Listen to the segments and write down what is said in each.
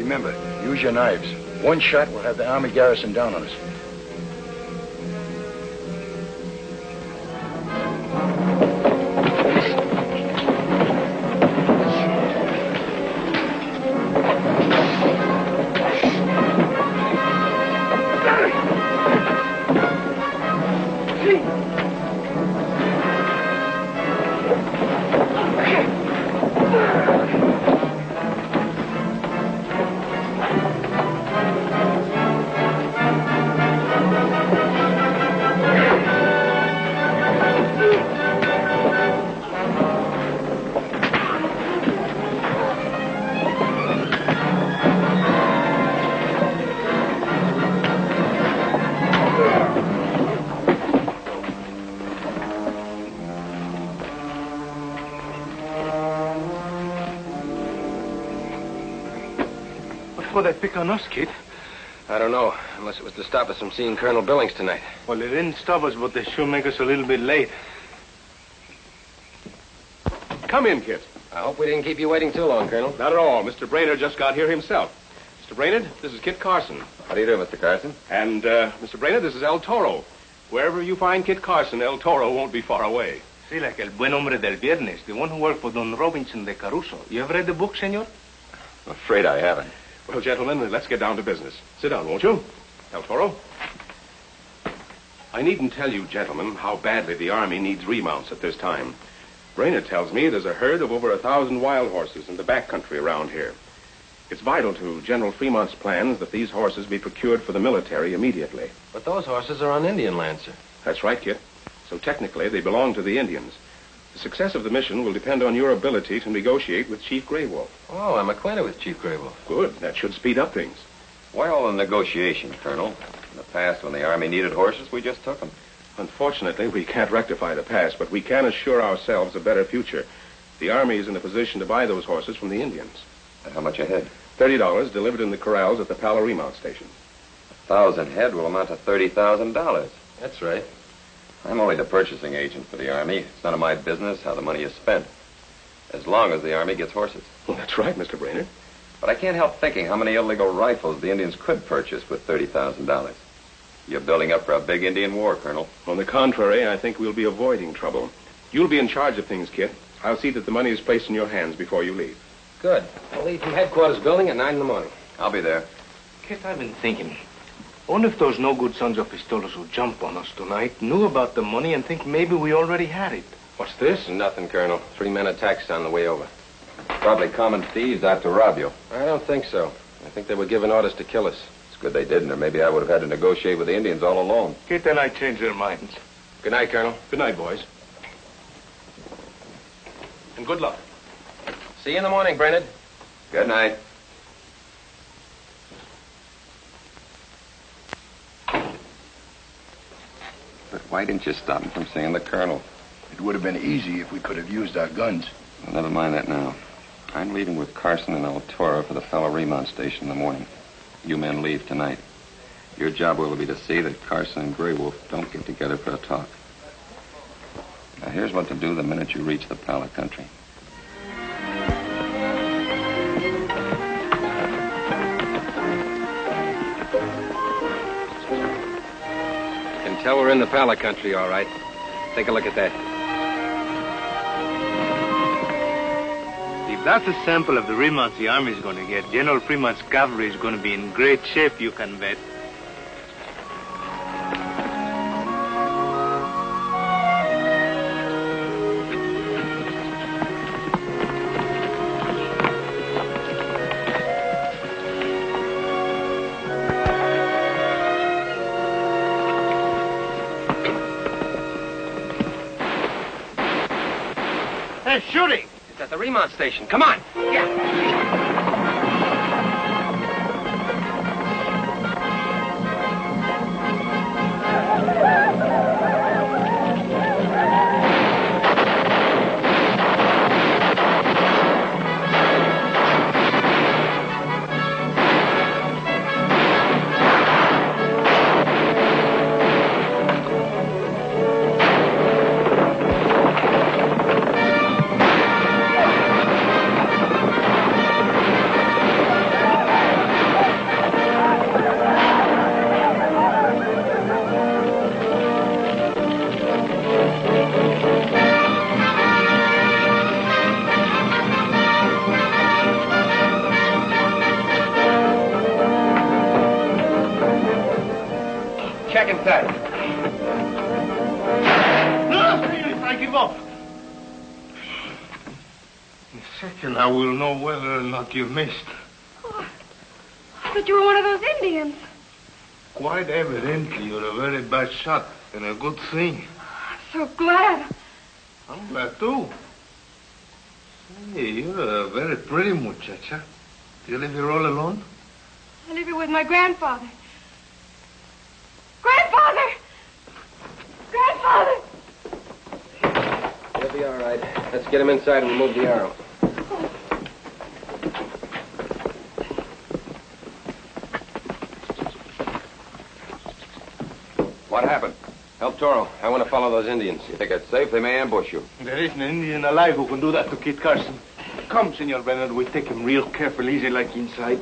Remember, use your knives. One shot will have the army garrison down on us. What they pick on us, kid? I don't know, unless it was to stop us from seeing Colonel Billings tonight. Well, they didn't stop us, but they sure make us a little bit late. Come in, Kit. I hope we didn't keep you waiting too long, Colonel. Not at all. Mr. Brainerd just got here himself. Mr. Brainerd, this is Kit Carson. How do you do, Mr. Carson? And, Mr. Brainerd, this is El Toro. Wherever you find Kit Carson, El Toro won't be far away. See, like El Buen Hombre del Viernes, the one who worked for Don Robinson de Caruso. You ever read the book, senor? I'm afraid I haven't. Well, gentlemen, let's get down to business. Sit down, won't you? El Toro? I needn't tell you, gentlemen, how badly the Army needs remounts at this time. Brainerd tells me there's a herd of over 1,000 wild horses in the backcountry around here. It's vital to General Fremont's plans that these horses be procured for the military immediately. But those horses are on Indian land, sir. That's right, Kit. So technically, they belong to the Indians. The success of the mission will depend on your ability to negotiate with Chief Gray Wolf. Oh, I'm acquainted with Chief Gray Wolf. Good. That should speed up things. Why all the negotiation, Colonel? In the past, when the Army needed horses, we just took them. Unfortunately, we can't rectify the past, but we can assure ourselves a better future. The Army is in a position to buy those horses from the Indians. And how much a head? $30 delivered in the corrals at the Palo Remount Station. 1,000 head will amount to $30,000. That's right. I'm only the purchasing agent for the Army. It's none of my business how the money is spent. As long as the Army gets horses. Well, that's right, Mr. Brainerd. But I can't help thinking how many illegal rifles the Indians could purchase with $30,000. You're building up for a big Indian war, Colonel. On the contrary, I think we'll be avoiding trouble. You'll be in charge of things, Kit. I'll see that the money is placed in your hands before you leave. Good. I'll leave from headquarters building at 9 in the morning. I'll be there. Kid, I've been thinking. Only if those no-good sons of pistolas who jump on us tonight knew about the money and think maybe we already had it. What's this? Nothing, Colonel. 3 men attacked on the way over. Probably common thieves out to rob you. I don't think so. I think they were given orders to kill us. It's good they didn't, or maybe I would have had to negotiate with the Indians all alone. Kid and I changed their minds. Good night, Colonel. Good night, boys. And good luck. See you in the morning, Brainerd. Good night. But why didn't you stop him from seeing the Colonel? It would have been easy if we could have used our guns. Well, never mind that now. I'm leaving with Carson and El Toro for the Palo Remount Station in the morning. You men leave tonight. Your job will be to see that Carson and Gray Wolf don't get together for a talk. Now, here's what to do the minute you reach the Palo country. Tell we're in the Pala country, all right. Take a look at that. If that's a sample of the remounts the Army's going to get, General Fremont's cavalry is going to be in great shape, you can bet. They're shooting! It's at the Remount Station. Come on! Yeah! inside. No, I give up. In a second, I will know whether or not you missed. Oh, I thought you were one of those Indians. Quite evidently, you're a very bad shot, and a good thing. I'm so glad. I'm glad, too. Hey, you're a very pretty muchacha. Do you live here all alone? I live here with my grandfather. Grandfather! Grandfather! He'll be all right. Let's get him inside and remove the arrow. What happened? Help Toro. I want to follow those Indians. You think it's safe? They may ambush you. There isn't an Indian alive who can do that to Kid Carson. Come, Senor Bernard. We take him real careful, easy like inside.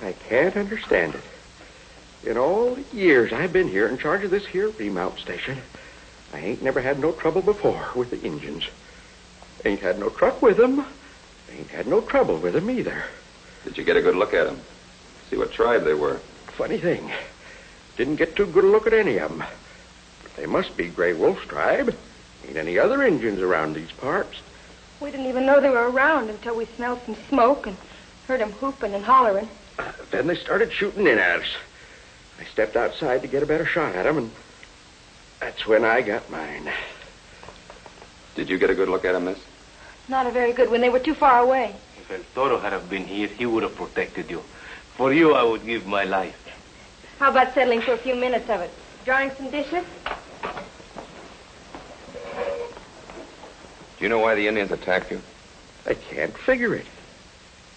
I can't understand it. In all the years I've been here in charge of this here remount station, I ain't never had no trouble before with the Injuns. Ain't had no truck with them. Ain't had no trouble with them either. Did you get a good look at them? See what tribe they were? Funny thing. Didn't get too good a look at any of them. But they must be Gray Wolf's tribe. Ain't any other Injuns around these parts. We didn't even know they were around until we smelled some smoke and heard them whooping and hollering. Then they started shooting in at us. I stepped outside to get a better shot at them, and that's when I got mine. Did you get a good look at them, miss? Not a very good one. They were too far away. If El Toro had have been here, he would have protected you. For you, I would give my life. How about settling for a few minutes of it? Drying some dishes? Do you know why the Indians attacked you? I can't figure it.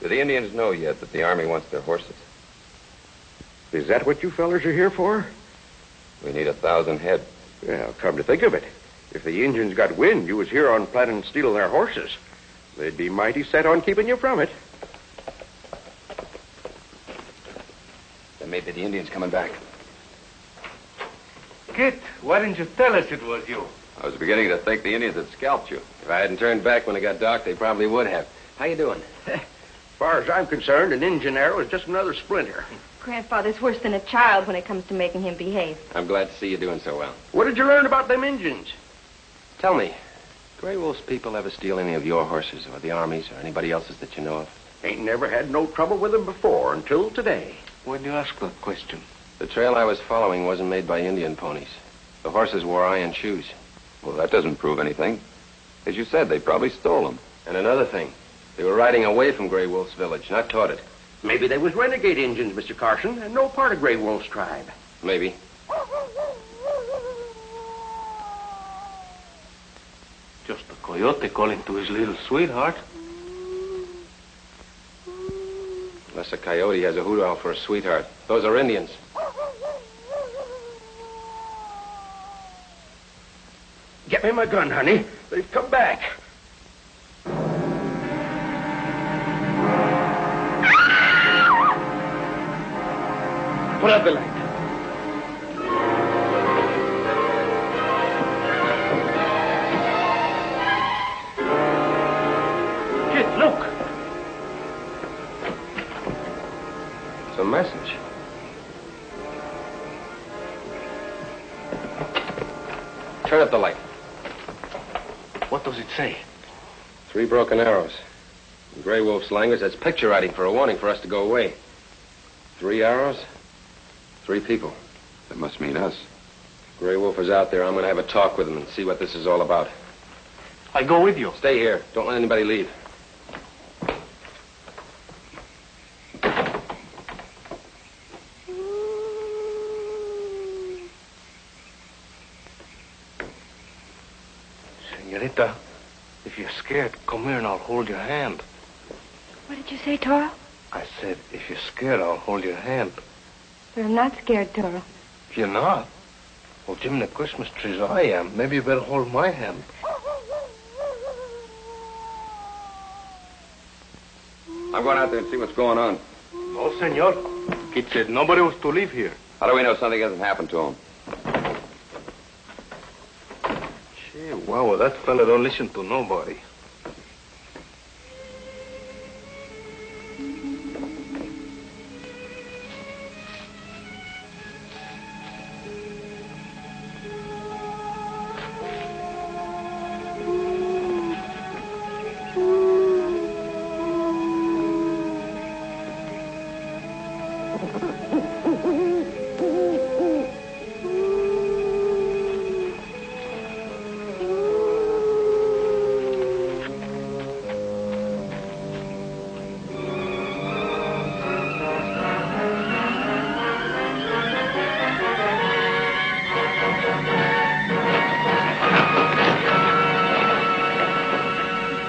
Do the Indians know yet that the Army wants their horses? Is that what you fellers are here for? We need 1,000 head. Well, come to think of it, if the Indians got wind you was here on planning to steal their horses, they'd be mighty set on keeping you from it. Then maybe the Indians coming back. Kit, why didn't you tell us it was you? I was beginning to think the Indians had scalped you. If I hadn't turned back when it got dark, they probably would have. How you doing? As far as I'm concerned, an Injun arrow is just another splinter. Grandfather's worse than a child when it comes to making him behave. I'm glad to see you doing so well. What did you learn about them Injuns? Tell me, Gray Wolf's people ever steal any of your horses or the Army's or anybody else's that you know of? Ain't never had no trouble with them before until today. Why'd you ask that question? The trail I was following wasn't made by Indian ponies. The horses wore iron shoes. Well, that doesn't prove anything. As you said, they probably stole them. And another thing, they were riding away from Gray Wolf's village, not toward it. Maybe they was renegade Injuns, Mr. Carson, and no part of Gray Wolf's tribe. Maybe. Just a coyote calling to his little sweetheart. Unless a coyote has a hoot owl for a sweetheart. Those are Indians. Get me my gun, honey. They've come back. Put out the light. Kid, look. up the light. What does it say? 3 broken arrows. In Grey Wolf's language, that's picture writing for a warning for us to go away. 3 arrows, 3 people. That must mean us. Grey Wolf is out there. I'm going to have a talk with him and see what this is all about. I go with you. Stay here. Don't let anybody leave. Senorita, if you're scared, come here and I'll hold your hand. What did you say, Toro? I said, if you're scared, I'll hold your hand. But I'm not scared, Toro. If you're not, well, Jim, the Christmas trees, I am. Maybe you better hold my hand. I'm going out there and see what's going on. No, senor. Kid said nobody was to leave here. How do we know something hasn't happened to him? Gee, wow, that fella don't listen to nobody.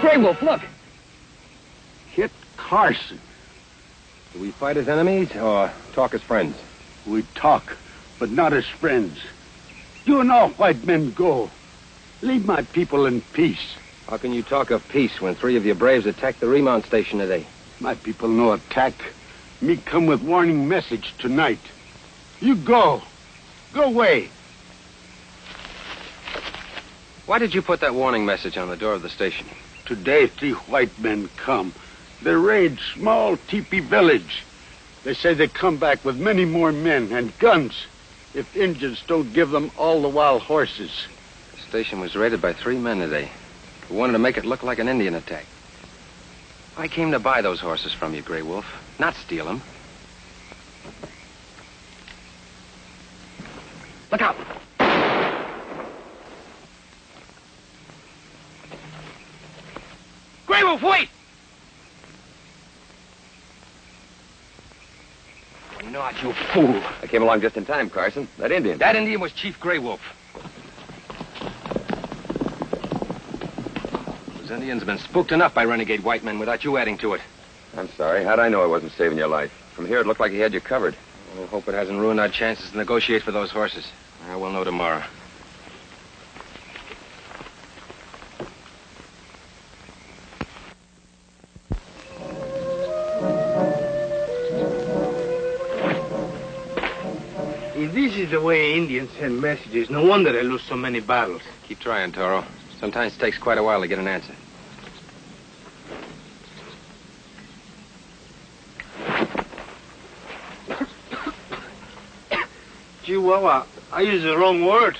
Grey Wolf, look. Kit Carson. Do we fight as enemies or talk as friends? We talk, but not as friends. You and all white men go. Leave my people in peace. How can you talk of peace when 3 of your braves attacked the Remount station today? My people no attack. Me come with warning message tonight. You go. Go away. Why did you put that warning message on the door of the station? Today, 3 white men come. They raid small teepee village. They say they come back with many more men and guns if Indians don't give them all the wild horses. The station was raided by 3 men today who wanted to make it look like an Indian attack. I came to buy those horses from you, Grey Wolf, not steal them. Look out! Grey Wolf, wait! Not, you fool. I came along just in time, Carson. That Indian. That Indian was Chief Grey Wolf. Those Indians have been spooked enough by renegade white men without you adding to it. I'm sorry. How'd I know I wasn't saving your life? From here, it looked like he had you covered. I hope it hasn't ruined our chances to negotiate for those horses. I will know tomorrow. If this is the way Indians send messages, no wonder they lose so many battles. Keep trying, Toro. Sometimes it takes quite a while to get an answer. Chihuahua, I used the wrong word.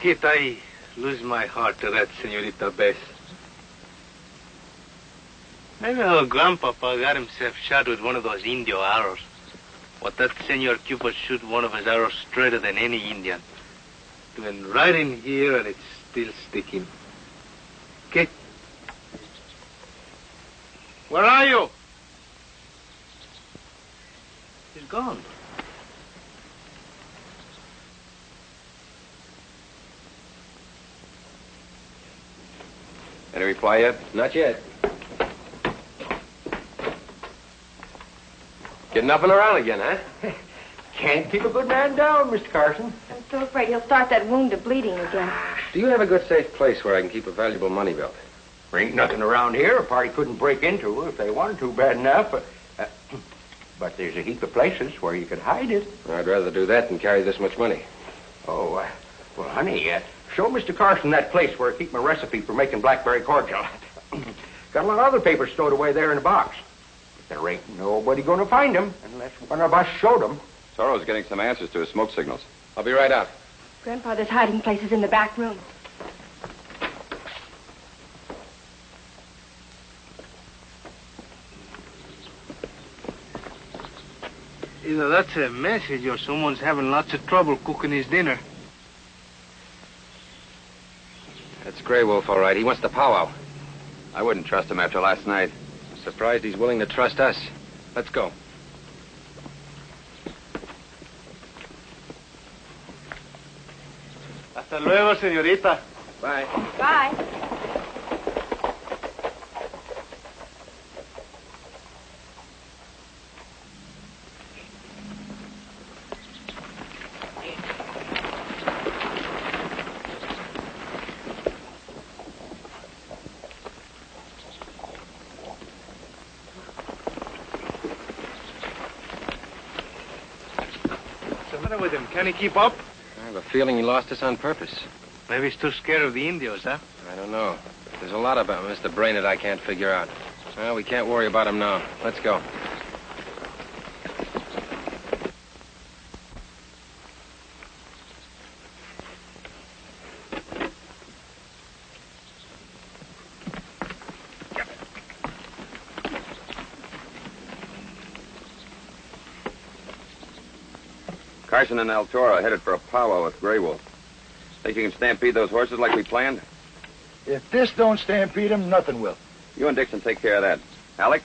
Kid, I lose my heart to that Senorita Bess. Maybe her grandpapa got himself shot with one of those Indio arrows. But that Senor Cupid shoot one of his arrows straighter than any Indian. It went right in here and it's still sticking. Kid, where are you? He's gone. Any reply yet? Not yet. Getting up and around again, huh? Can't keep a good man down, Mr. Carson. I'm so afraid he'll start that wound to bleeding again. Do you have a good, safe place where I can keep a valuable money belt? There ain't nothing around here a party couldn't break into if they wanted to bad enough. But there's a heap of places where you could hide it. I'd rather do that than carry this much money. Oh, well, honey, show Mr. Carson that place where I keep my recipe for making blackberry cordial. Got a lot of other papers stowed away there in a box. But there ain't nobody going to find them unless one of us showed them. Toro's getting some answers to his smoke signals. I'll be right out. Grandfather's hiding place is in the back room. Either that's a message or someone's having lots of trouble cooking his dinner. That's Grey Wolf, all right. He wants to powwow. I wouldn't trust him after last night. I'm surprised he's willing to trust us. Let's go. Hasta luego, señorita. Bye. Bye. What's the matter with him? Can he keep up? I have a feeling he lost us on purpose. Maybe he's too scared of the Indios, huh? I don't know. There's a lot about Mr. Brainerd I can't figure out. Well, we can't worry about him now. Let's go. Carson and El Toro are headed for a powwow with Grey Wolf. Think you can stampede those horses like we planned? If this don't stampede him, nothing will. You and Dixon take care of that. Alec,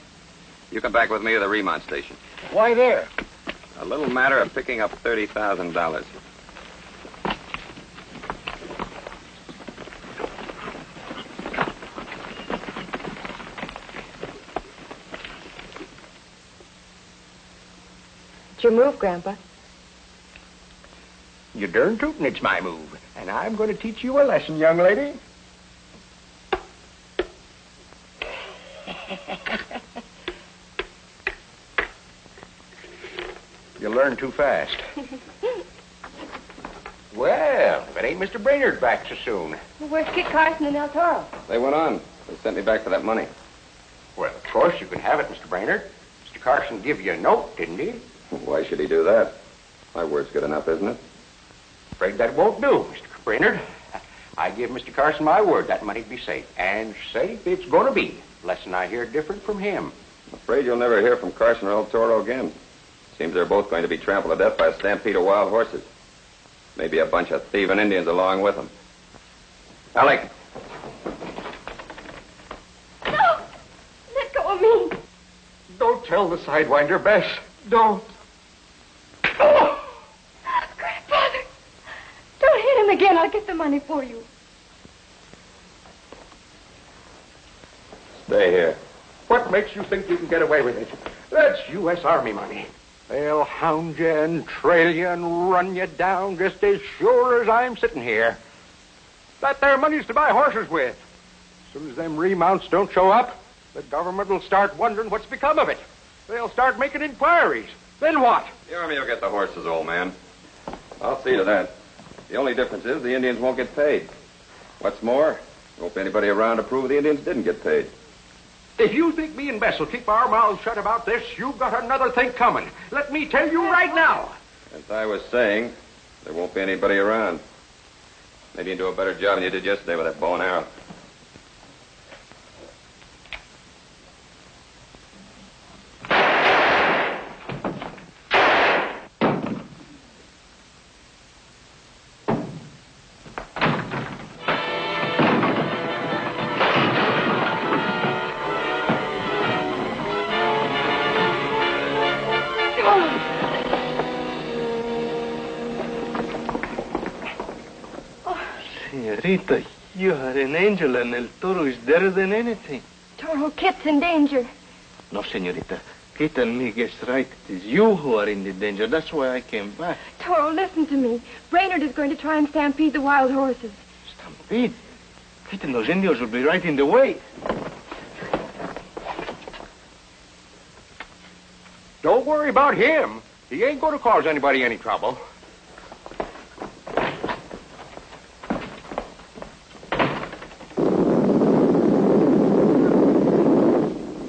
you come back with me to the Remont station. Why there? A little matter of picking up $30,000. It's your move, Grandpa. You're darn tootin' it's my move. And I'm going to teach you a lesson, young lady. You learn too fast. Well, if it ain't Mr. Brainerd back so soon. Well, where's Kit Carson and El Toro? They went on. They sent me back for that money. Well, of course you can have it, Mr. Brainerd. Mr. Carson give you a note, didn't he? Why should he do that? My word's good enough, isn't it? Afraid that won't do, Mr. Brainerd. I give Mr. Carson my word that money'd be safe. And safe it's going to be, unless I hear different from him. I'm afraid you'll never hear from Carson or El Toro again. Seems they're both going to be trampled to death by a stampede of wild horses. Maybe a bunch of thieving Indians along with them. Alec! No! Let go of me! Don't tell the Sidewinder, Bess. Don't. Oh! Grandfather! Don't hit him again. I'll get the money for you. Stay here. What makes you think you can get away with it? That's U.S. Army money. They'll hound you and trail you and run you down just as sure as I'm sitting here. That there money's to buy horses with. As soon as them remounts don't show up, the government will start wondering what's become of it. They'll start making inquiries. Then what? The Army will get the horses, old man. I'll see to that. The only difference is the Indians won't get paid. What's more, there won't be anybody around to prove the Indians didn't get paid. If you think me and Bess will keep our mouths shut about this, you've got another thing coming. Let me tell you right now. As I was saying, there won't be anybody around. Maybe you can do a better job than you did yesterday with that bow and arrow. Señorita, you are an angel and El Toro is deader than anything. Toro, Kit's in danger. No, señorita. Kit and me guess right. It is you who are in the danger. That's why I came back. Toro, listen to me. Brainerd is going to try and stampede the wild horses. Stampede? Kit and those Indians will be right in the way. Don't worry about him. He ain't going to cause anybody any trouble.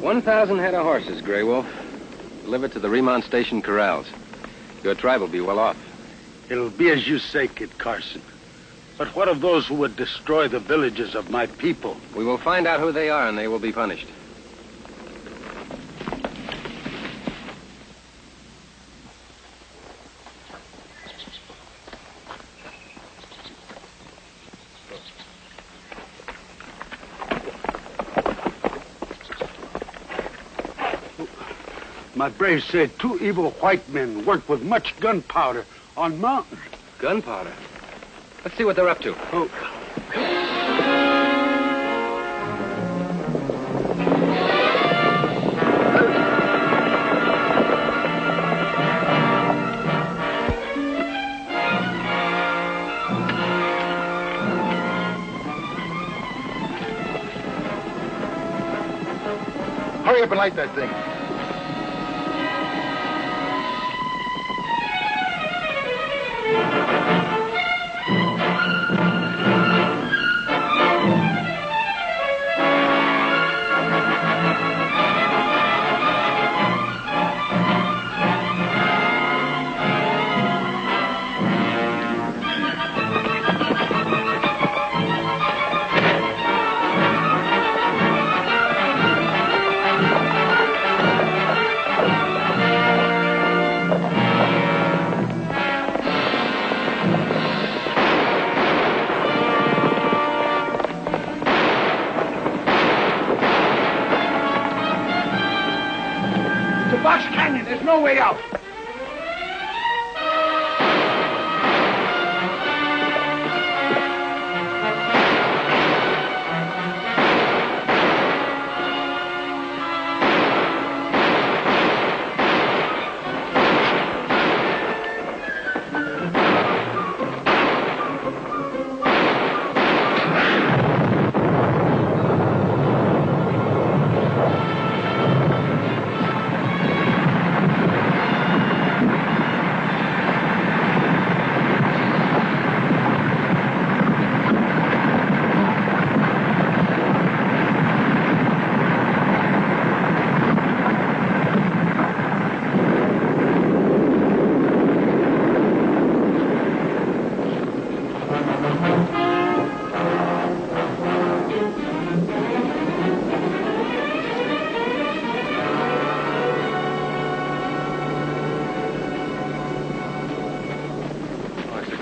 $1,000 head of horses, Grey Wolf. Delivered to the Remont Station corrals. Your tribe will be well off. It'll be as you say, Kid Carson. But what of those who would destroy the villages of my people? We will find out who they are, and they will be punished. My braves said 2 evil white men worked with much gunpowder on mountain. Gunpowder? Let's see what they're up to. Oh. Hurry up and light that thing. There's no way out.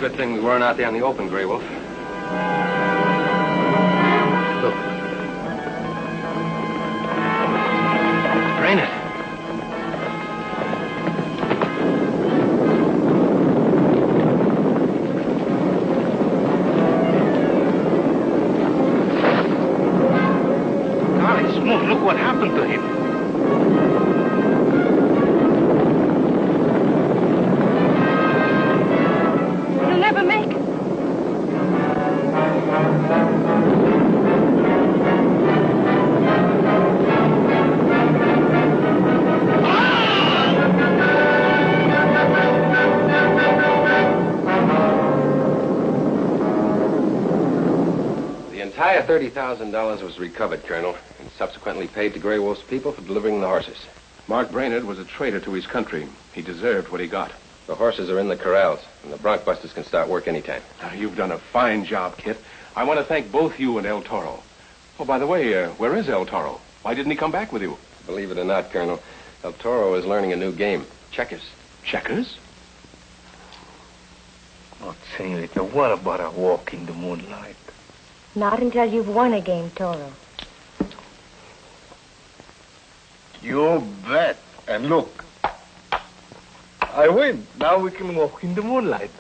Good thing we weren't out there in the open, Grey Wolf. Look. Rain it. Golly, Smoke, look what happened to him. Never make it. The entire $30,000 was recovered, Colonel, and subsequently paid to Grey Wolf's people for delivering the horses. Mark Brainerd was a traitor to his country. He deserved what he got. The horses are in the corrals, and the Bronc Busters can start work anytime. You've done a fine job, Kit. I want to thank both you and El Toro. Oh, by the way, where is El Toro? Why didn't he come back with you? Believe it or not, Colonel, El Toro is learning a new game. Checkers. Checkers? Oh, senorita, what about a walk in the moonlight? Not until you've won a game, Toro. You bet. And look, I win. Now we can walk in the moonlight.